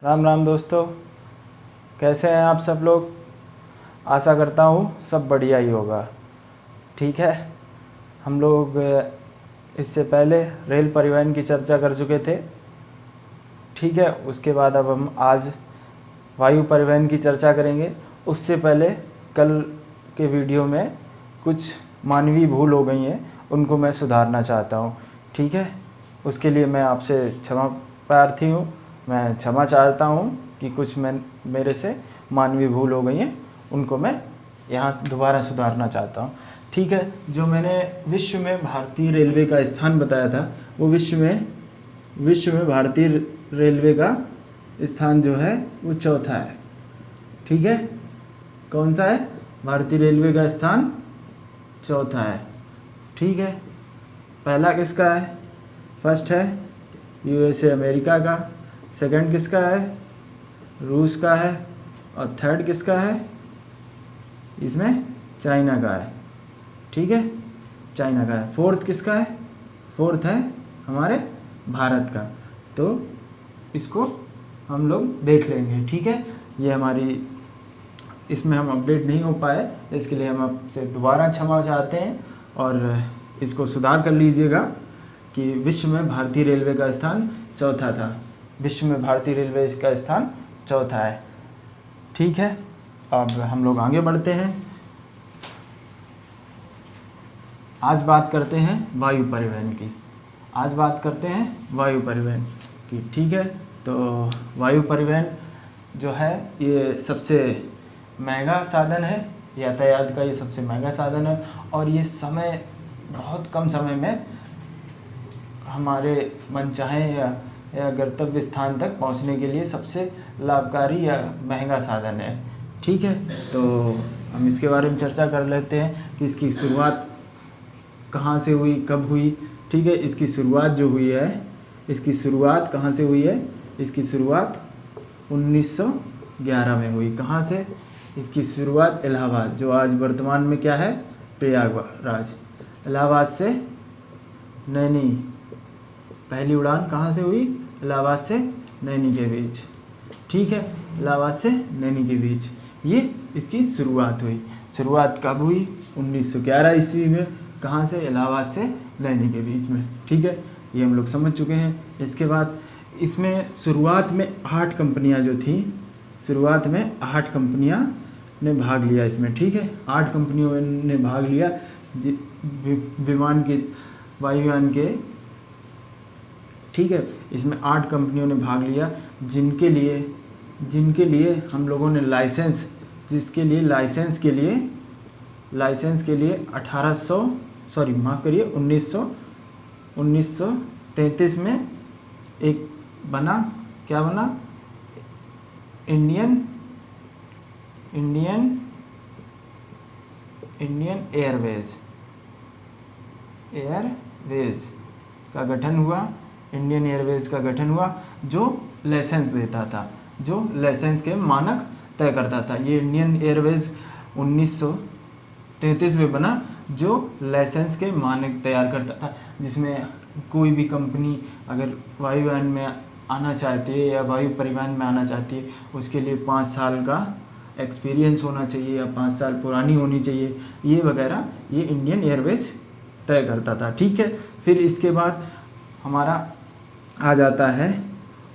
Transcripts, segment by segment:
राम राम दोस्तों, कैसे हैं आप सब लोग। आशा करता हूँ सब बढ़िया ही होगा। ठीक है, हम लोग इससे पहले रेल परिवहन की चर्चा कर चुके थे। ठीक है, उसके बाद अब हम आज वायु परिवहन की चर्चा करेंगे। उससे पहले कल के वीडियो में कुछ मानवीय भूल हो गई हैं, उनको मैं सुधारना चाहता हूँ। ठीक है, उसके लिए मैं आपसे क्षमा प्रार्थी हूँ। मैं क्षमा चाहता हूँ कि कुछ मेरे से मानवीय भूल हो गई हैं, उनको मैं यहाँ दोबारा सुधारना चाहता हूँ। ठीक है, जो मैंने विश्व में भारतीय रेलवे का स्थान बताया था, वो विश्व में भारतीय रेलवे का स्थान जो है वो चौथा है। ठीक है, कौन सा है? भारतीय रेलवे का स्थान चौथा है। ठीक है, पहला किसका है? फर्स्ट है यूएसए अमेरिका का, सेकंड किसका है? रूस का है, और थर्ड किसका है? इसमें चाइना का है। ठीक है, चाइना का है। फोर्थ किसका है? फोर्थ है हमारे भारत का। तो इसको हम लोग देख लेंगे। ठीक है, ये हमारी इसमें हम अपडेट नहीं हो पाए, इसके लिए हम आपसे दोबारा क्षमा चाहते हैं और इसको सुधार कर लीजिएगा कि विश्व में भारतीय रेलवे का स्थान चौथा था। विश्व में भारतीय रेलवे का स्थान चौथा है। ठीक है, अब हम लोग आगे बढ़ते हैं। आज बात करते हैं वायु परिवहन की। ठीक है, तो वायु परिवहन जो है ये सबसे महंगा साधन है, यातायात का ये सबसे महंगा साधन है, और ये बहुत कम समय में हमारे मनचाहे या गंतव्य स्थान तक पहुंचने के लिए सबसे लाभकारी या महंगा साधन है। ठीक है, तो हम इसके बारे में चर्चा कर लेते हैं कि इसकी शुरुआत कहाँ से हुई, कब हुई। ठीक है, इसकी शुरुआत जो हुई है, इसकी शुरुआत कहाँ से हुई है? इसकी शुरुआत 1911 में हुई। कहाँ से? इसकी शुरुआत इलाहाबाद, जो आज वर्तमान में क्या है? प्रयागराज। इलाहाबाद से नैनी, पहली उड़ान कहाँ से हुई? इलाहाबाद से नैनी के बीच। ठीक है, इलाहाबाद से नैनी के बीच ये इसकी शुरुआत हुई। शुरुआत कब हुई? 1911 ईस्वी में। कहाँ से? इलाहाबाद से नैनी के बीच में। ठीक है, ये हम लोग समझ चुके हैं। इसके बाद इसमें शुरुआत में 8 कंपनियां जो थी, शुरुआत में 8 कंपनियां ने भाग लिया इसमें। ठीक है, 8 कंपनियों ने भाग लिया विमान के, वायुयान के। ठीक है, इसमें 8 कंपनियों ने भाग लिया, जिनके लिए हम लोगों ने लाइसेंस, जिसके लिए लाइसेंस के लिए 1933 में एक बना, क्या बना? इंडियन एयरवेज का गठन हुआ। इंडियन एयरवेज का गठन हुआ, जो लाइसेंस देता था, जो लाइसेंस के मानक तय करता था। ये इंडियन एयरवेज 1933 में बना, जो लाइसेंस के मानक तैयार करता था, जिसमें कोई भी कंपनी अगर वायुयान में आना चाहती है या वायु परिवहन में आना चाहती है, उसके लिए 5 साल का एक्सपीरियंस होना चाहिए या 5 साल पुरानी होनी चाहिए, ये वगैरह ये इंडियन एयरवेज तय करता था। ठीक है, फिर इसके बाद हमारा आ जाता है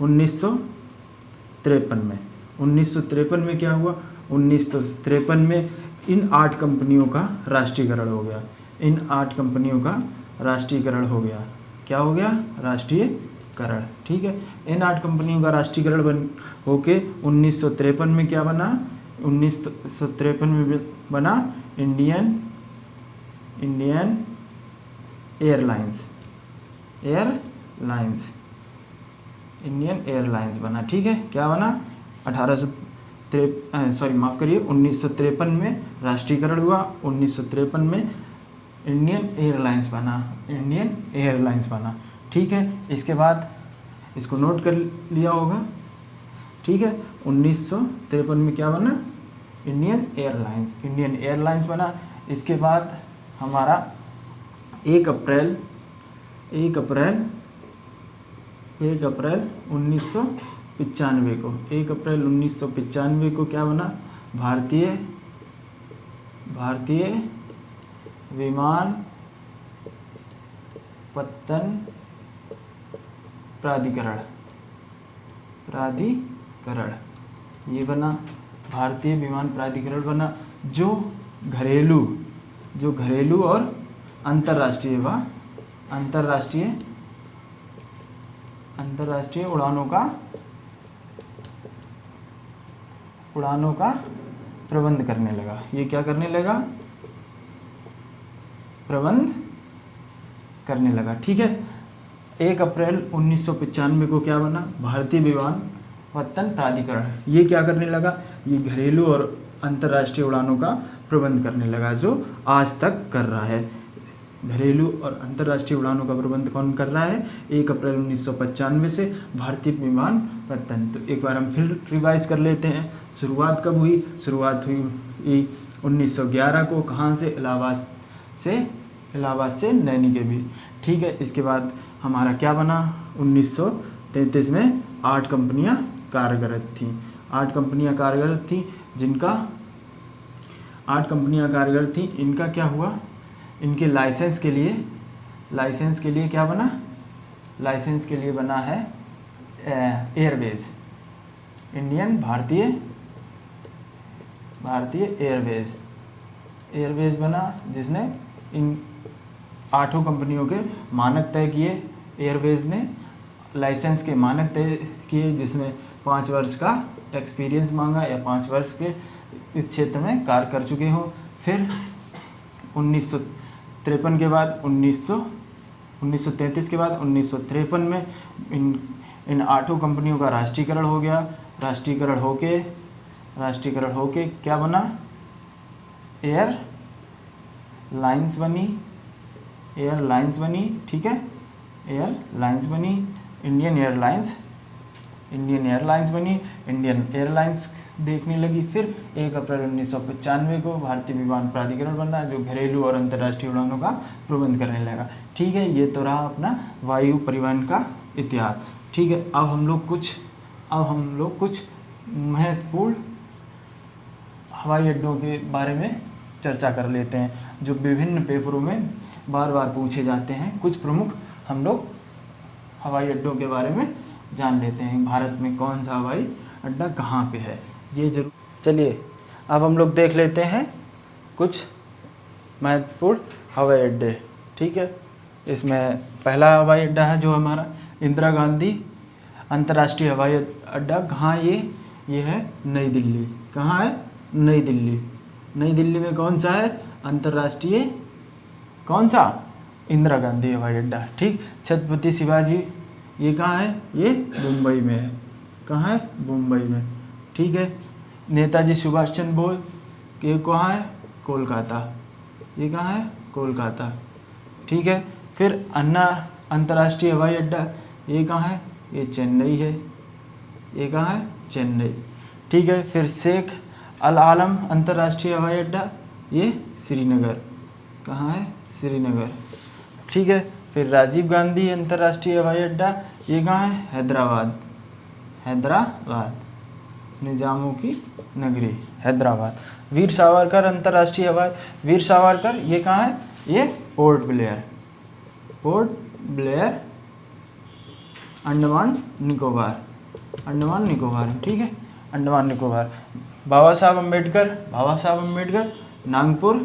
1953 में। 1953 में क्या हुआ? 1953 में इन 8 कंपनियों का राष्ट्रीयकरण हो गया। इन 8 कंपनियों का राष्ट्रीयकरण हो गया। क्या हो गया? राष्ट्रीयकरण। ठीक है, इन 8 कंपनियों का राष्ट्रीयकरण होके 1953 में क्या बना? 1953 में बना इंडियन इंडियन एयरलाइंस बना। ठीक है, क्या बना? 1953 में राष्ट्रीयकरण हुआ, 1953 में इंडियन एयरलाइंस बना। ठीक है, इसके बाद इसको नोट कर लिया होगा। ठीक है, 1953 में क्या बना? इंडियन एयरलाइंस बना। इसके बाद हमारा 1 अप्रैल 1953 1995 को, 1 अप्रैल 1995 को क्या बना, भारतीय विमानपत्तन प्राधिकरण ये बना, भारतीय विमान प्राधिकरण बना, जो घरेलू और अंतर्राष्ट्रीय उड़ानों का प्रबंध करने लगा। ये क्या करने लगा, प्रबंध करने लगा। ठीक है, 1 अप्रैल 1995 को क्या बना, भारतीय विमानपत्तन प्राधिकरण। ये क्या करने लगा, ये घरेलू और अंतर्राष्ट्रीय उड़ानों का प्रबंध करने लगा, जो आज तक कर रहा है। घरेलू और अंतर्राष्ट्रीय उड़ानों का प्रबंध कौन कर रहा है, 1 अप्रैल 1995 से भारतीय विमानपत्तन। तो एक बार हम फिर रिवाइज कर लेते हैं, शुरुआत कब हुई, शुरुआत हुई 1911 को, कहाँ से, इलाहाबाद से नैनी के बीच। ठीक है, इसके बाद हमारा क्या बना, 1933 में 8 कंपनियां कार्यरत थीं। 8 कंपनियां कार्यरत थीं, जिनका 8 कंपनियां कार्यरत थीं। इनका क्या हुआ, इनके लाइसेंस के लिए क्या बना, लाइसेंस के लिए बना है एयरवेज, इंडियन भारतीय एयरवेज बना, जिसने इन 8 कंपनियों के मानक तय किए। एयरवेज ने लाइसेंस के मानक तय किए, जिसमें 5 वर्ष का एक्सपीरियंस मांगा या 5 वर्ष के इस क्षेत्र में कार्य कर चुके हों। फिर 1953 के बाद 1933 के बाद 1953 में इन 8 कंपनियों का राष्ट्रीयकरण हो गया। राष्ट्रीयकरण होके क्या बना, एयरलाइंस बनी। ठीक है, एयरलाइंस बनी, इंडियन एयरलाइंस देखने लगी। फिर 1 अप्रैल 1995 को भारतीय विमान प्राधिकरण बना, जो घरेलू और अंतर्राष्ट्रीय उड़ानों का प्रबंध करने लगा। ठीक है, ये तो रहा अपना वायु परिवहन का इतिहास। ठीक है, अब हम लोग कुछ महत्वपूर्ण हवाई अड्डों के बारे में चर्चा कर लेते हैं, जो विभिन्न पेपरों में बार बार पूछे जाते हैं। कुछ प्रमुख हम लोग हवाई अड्डों के बारे में जान लेते हैं। भारत में कौन सा हवाई अड्डा कहाँ पे है, ये जरूर। चलिए अब हम लोग देख लेते हैं कुछ महत्वपूर्ण हवाई अड्डे। ठीक है, इसमें पहला हवाई अड्डा है जो हमारा इंदिरा गांधी अंतर्राष्ट्रीय हवाई अड्डा। कहाँ ये है, नई दिल्ली। कहाँ है, नई दिल्ली। नई दिल्ली में कौन सा है, अंतर्राष्ट्रीय, कौन सा, इंदिरा गांधी हवाई अड्डा। ठीक, छत्रपति शिवाजी, ये कहाँ है, ये मुंबई में है। कहाँ है, मुंबई में। ठीक है, नेताजी सुभाष चंद्र बोस, ये कहाँ है, कोलकाता। ये कहाँ है, कोलकाता। ठीक है, फिर अन्ना अंतर्राष्ट्रीय हवाई अड्डा, ये कहाँ है, ये चेन्नई है। ये कहाँ है, चेन्नई। ठीक है, फिर शेख अल आलम अंतर्राष्ट्रीय हवाई अड्डा, ये श्रीनगर। कहाँ है, श्रीनगर। ठीक है, फिर राजीव गांधी अंतर्राष्ट्रीय हवाई अड्डा, ये कहाँ है, हैदराबाद। निज़ामों की नगरी, हैदराबाद। वीर सावरकर अंतर्राष्ट्रीय हवाई, वीर सावरकर, ये कहाँ है, ये पोर्ट ब्लेयर, अंडमान निकोबार। ठीक है, अंडमान निकोबार। बाबा साहब अम्बेडकर, नागपुर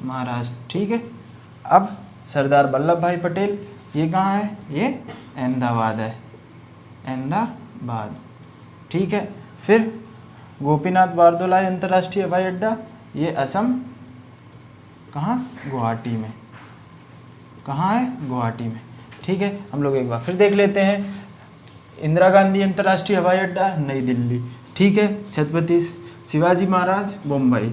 महाराष्ट्र। ठीक है, अब सरदार वल्लभ भाई पटेल, ये कहाँ है, ये अहमदाबाद है, अहमदाबाद। ठीक है, फिर गोपीनाथ बारदोलाई अंतर्राष्ट्रीय हवाई अड्डा, ये असम। कहाँ, गुवाहाटी में। कहाँ है, गुवाहाटी में। ठीक है, हम लोग एक बार फिर देख लेते हैं। इंदिरा गांधी अंतर्राष्ट्रीय हवाई अड्डा, नई दिल्ली। ठीक है, छत्रपति शिवाजी महाराज, मुंबई।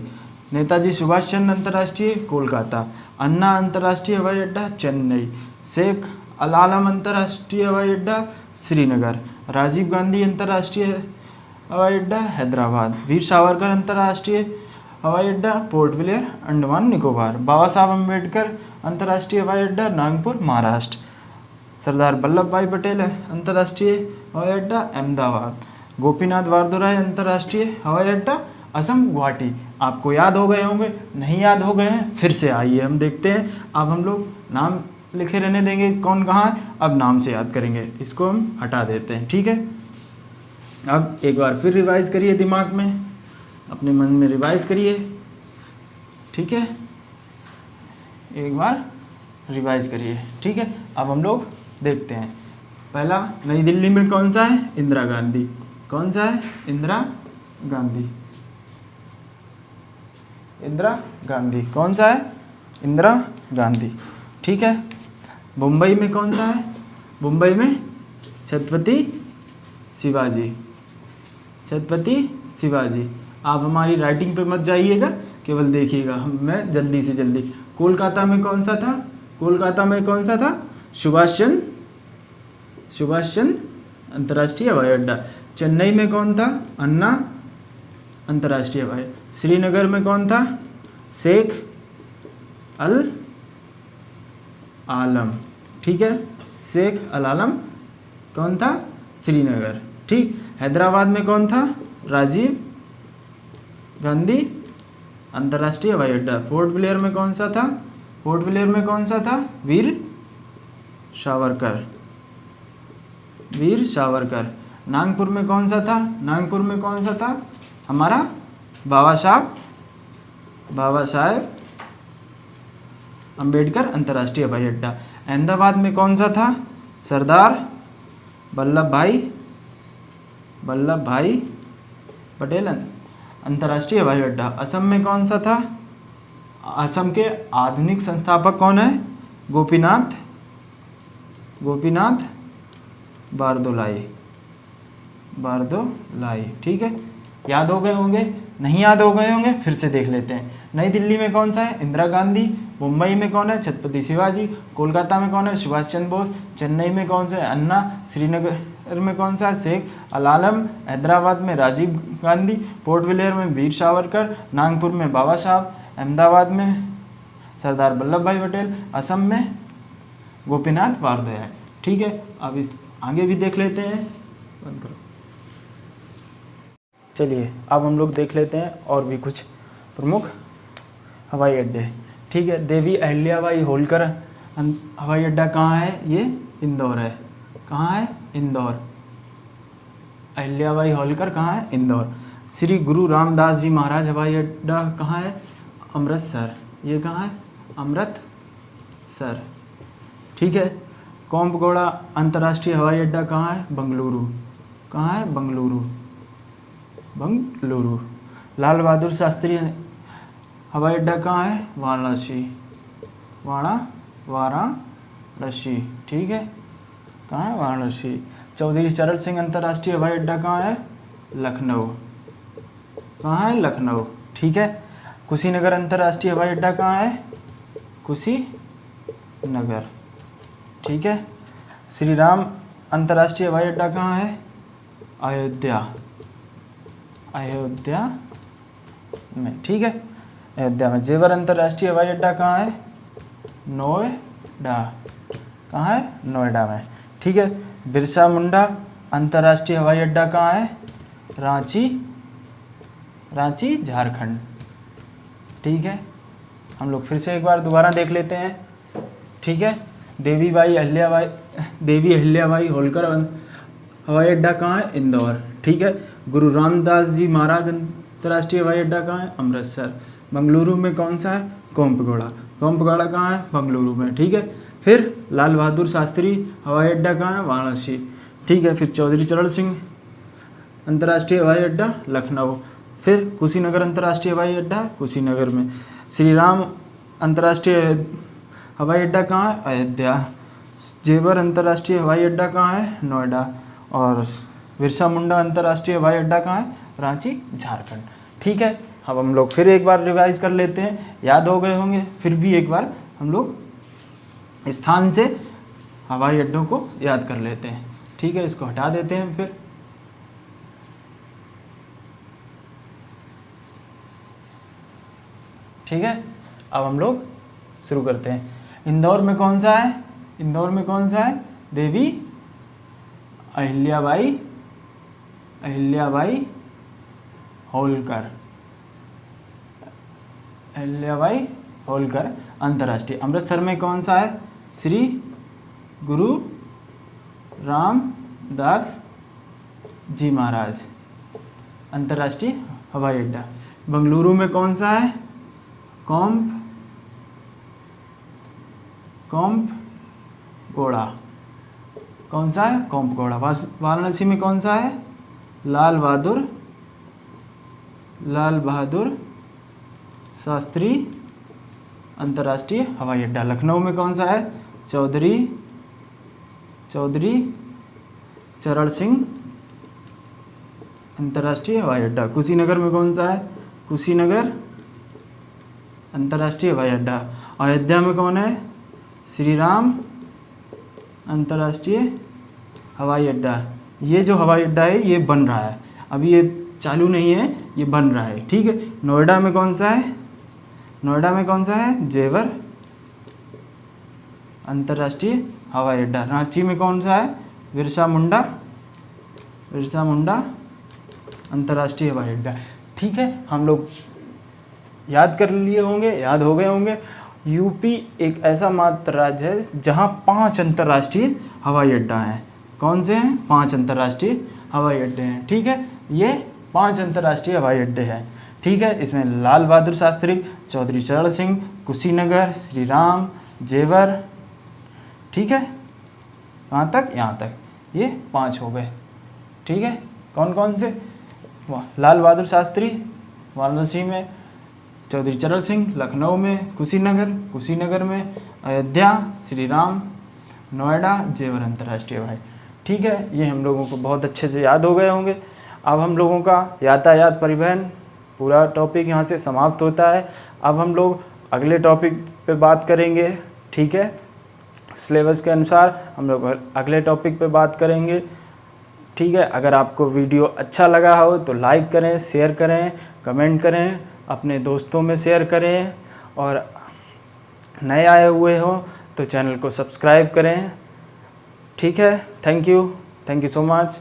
नेताजी सुभाष चंद्र अंतर्राष्ट्रीय, कोलकाता। अन्ना अंतर्राष्ट्रीय हवाई अड्डा, चेन्नई। शेख अल आलम अंतर्राष्ट्रीय हवाई अड्डा, श्रीनगर। राजीव गांधी अंतर्राष्ट्रीय हवाई अड्डा, हैदराबाद। वीर सावरकर अंतर्राष्ट्रीय हवाई अड्डा, पोर्ट ब्लेयर, अंडमान निकोबार। बाबा साहब अम्बेडकर अंतर्राष्ट्रीय हवाई अड्डा, नागपुर, महाराष्ट्र। सरदार वल्लभ भाई पटेल अंतर्राष्ट्रीय हवाई अड्डा अहमदाबाद। गोपीनाथ बारदुराई अंतर्राष्ट्रीय हवाई अड्डा असम गुवाहाटी। आपको याद हो गए होंगे, नहीं याद हो गए हैं फिर से आइए हम देखते हैं। अब हम लोग नाम लिखे रहने देंगे कौन कहाँ है, अब नाम से याद करेंगे, इसको हम हटा देते हैं। ठीक है, अब एक बार फिर रिवाइज करिए, दिमाग में अपने मन में रिवाइज करिए। ठीक है, एक बार रिवाइज करिए। ठीक है, अब हम लोग देखते हैं। पहला, नई दिल्ली में कौन सा है, इंदिरा गांधी। कौन सा है, इंदिरा गांधी। इंदिरा गांधी कौन सा है, इंदिरा गांधी। ठीक है, मुंबई में कौन सा है, मुंबई में छत्रपति शिवाजी। छत्रपति शिवाजी। आप हमारी राइटिंग पे मत जाइएगा, केवल देखिएगा, मैं जल्दी से जल्दी। कोलकाता में कौन सा था, कोलकाता में कौन सा था, सुभाष चंद्र अंतर्राष्ट्रीय हवाई अड्डा। चेन्नई में कौन था, अन्ना अंतर्राष्ट्रीय हवाई। श्रीनगर में कौन था, शेख अल आलम। ठीक है, शेख अल आलम कौन था, श्रीनगर। ठीक, हैदराबाद में कौन था, राजीव गांधी अंतर्राष्ट्रीय हवाई अड्डा। पोर्ट ब्लेयर में कौन सा था, पोर्ट ब्लेयर में कौन सा था, वीर सावरकर। वीर सावरकर। नागपुर में कौन सा था, नागपुर में कौन सा था, हमारा बाबा साहेब अंबेडकर अंतर्राष्ट्रीय हवाई अड्डा। अहमदाबाद में कौन सा था, सरदार वल्लभ भाई पटेल अंतर्राष्ट्रीय हवाई अड्डा। असम में कौन सा था, असम के आधुनिक संस्थापक कौन है, गोपीनाथ बारदोलाई। ठीक है, याद हो गए होंगे, नहीं याद हो गए होंगे फिर से देख लेते हैं। नई दिल्ली में कौन सा है, इंदिरा गांधी। मुंबई में कौन है, छत्रपति शिवाजी। कोलकाता में कौन है, सुभाष चंद्र बोस। चेन्नई में कौन सा है, अन्ना। श्रीनगर में कौन सा है, शेख अल आलम। हैदराबाद में राजीव गांधी। पोर्ट ब्लेयर में वीर सावरकर। नागपुर में बाबा साहब। अहमदाबाद में सरदार वल्लभ भाई पटेल। असम में गोपीनाथ बारदोलाई। ठीक है, अब इस आगे भी देख लेते हैं, बंद करो। चलिए अब हम लोग देख लेते हैं और भी कुछ प्रमुख हवाई अड्डे। ठीक है, देवी अहिल्याबाई होलकर हवाई अड्डा कहाँ है, ये इंदौर है। कहाँ है, इंदौर। अहिल्याबाई होलकर कहाँ है, इंदौर। श्री गुरु रामदास जी महाराज हवाई अड्डा कहाँ है, अमृतसर। ये कहाँ है, अमृतसर। ठीक है, कोम्बगोड़ा अंतर्राष्ट्रीय हवाई अड्डा कहाँ है, बेंगलुरु। कहाँ है, बेंगलुरु। लाल बहादुर शास्त्री हवाई अड्डा कहाँ है, वाराणसी। ठीक है, कहाँ है, वाराणसी। चौधरी चरण सिंह अंतर्राष्ट्रीय हवाई अड्डा कहाँ है, लखनऊ। कहाँ है, लखनऊ। ठीक है, कुशीनगर अंतर्राष्ट्रीय हवाई अड्डा कहाँ है, कुशीनगर। ठीक है, श्री राम अंतर्राष्ट्रीय हवाई अड्डा कहाँ है, अयोध्या में। ठीक है, अयोध्या में। जेवर अंतर्राष्ट्रीय हवाई अड्डा कहाँ है, नोएडा। कहाँ है, नोएडा में। ठीक है, बिरसा मुंडा अंतर्राष्ट्रीय हवाई अड्डा कहाँ है, रांची झारखंड। ठीक है, हम लोग फिर से एक बार दोबारा देख लेते हैं। ठीक है, देवी अहिल्याबाई होलकर हवाई अड्डा कहाँ है, इंदौर। ठीक है, गुरु रामदास जी महाराज अंतर्राष्ट्रीय हवाई अड्डा कहाँ है, अमृतसर। बेंगलुरु में कौन सा है, कोम्पगोड़ा कहाँ है, बेंगलुरु में। ठीक है, फिर लाल बहादुर शास्त्री हवाई अड्डा कहाँ है, वाराणसी। ठीक है, फिर चौधरी चरण सिंह अंतर्राष्ट्रीय हवाई अड्डा, लखनऊ। फिर कुशीनगर अंतर्राष्ट्रीय हवाई अड्डा, कुशीनगर में। श्री राम अंतर्राष्ट्रीय हवाई अड्डा कहाँ है, अयोध्या। जेवर अंतर्राष्ट्रीय हवाई अड्डा कहाँ है, नोएडा। और बिरसा मुंडा अंतर्राष्ट्रीय हवाई अड्डा कहाँ है, रांची झारखंड। ठीक है, अब हम लोग फिर एक बार रिवाइज कर लेते हैं, याद हो गए होंगे, फिर भी एक बार हम लोग स्थान से हवाई अड्डों को याद कर लेते हैं। ठीक है, इसको हटा देते हैं फिर। ठीक है, अब हम लोग शुरू करते हैं। इंदौर में कौन सा है, इंदौर में कौन सा है, देवी अहिल्याबाई होलकर, अहिल्याबाई होलकर अंतर्राष्ट्रीय। अमृतसर में कौन सा है? श्री गुरु रामदास जी महाराज अंतर्राष्ट्रीय हवाई अड्डा। बेंगलुरु में कौन सा है? कोम्पगोड़ा। कौन सा है? कोम्पगोड़ा। वाराणसी में कौन सा है? लाल बहादुर शास्त्री अंतर्राष्ट्रीय हवाई अड्डा। लखनऊ में कौन सा है? चौधरी चरण सिंह अंतर्राष्ट्रीय हवाई अड्डा। कुशीनगर में कौन सा है? कुशीनगर अंतर्राष्ट्रीय हवाई अड्डा। अयोध्या में कौन है? श्री राम अंतर्राष्ट्रीय हवाई अड्डा। ये जो हवाई अड्डा है ये बन रहा है, अभी ये चालू नहीं है, ये बन रहा है, ठीक है। नोएडा में कौन सा है? जेवर अंतर्राष्ट्रीय हवाई अड्डा। रांची में कौन सा है? बिरसा मुंडा अंतर्राष्ट्रीय हवाई अड्डा। ठीक है, हम लोग याद कर लिए होंगे, याद हो गए होंगे। यूपी एक ऐसा मात्र राज्य है जहां 5 अंतर्राष्ट्रीय हवाई अड्डा हैं। कौन से हैं? 5 अंतर्राष्ट्रीय हवाई अड्डे हैं, ठीक है। ये 5 अंतर्राष्ट्रीय हवाई अड्डे हैं, ठीक है। इसमें लाल बहादुर शास्त्री, चौधरी चरण सिंह, कुशीनगर, श्री राम, जेवर, ठीक है। कहाँ तक? यहाँ तक, ये 5 हो गए, ठीक है। कौन कौन से? लाल बहादुर शास्त्री वाराणसी में, चौधरी चरण सिंह लखनऊ में, कुशीनगर में, अयोध्या, श्री राम, नोएडा, जेवर अंतर्राष्ट्रीय हवाई, ठीक है। ये हम लोगों को बहुत अच्छे से याद हो गए होंगे। अब हम लोगों का यातायात परिवहन पूरा टॉपिक यहाँ से समाप्त होता है। अब हम लोग अगले टॉपिक पे बात करेंगे, ठीक है। सिलेबस के अनुसार हम लोग अगले टॉपिक पे बात करेंगे, ठीक है। अगर आपको वीडियो अच्छा लगा हो तो लाइक करें, शेयर करें, कमेंट करें, अपने दोस्तों में शेयर करें, और नए आए हुए हो तो चैनल को सब्सक्राइब करें, ठीक है। Thank you so much.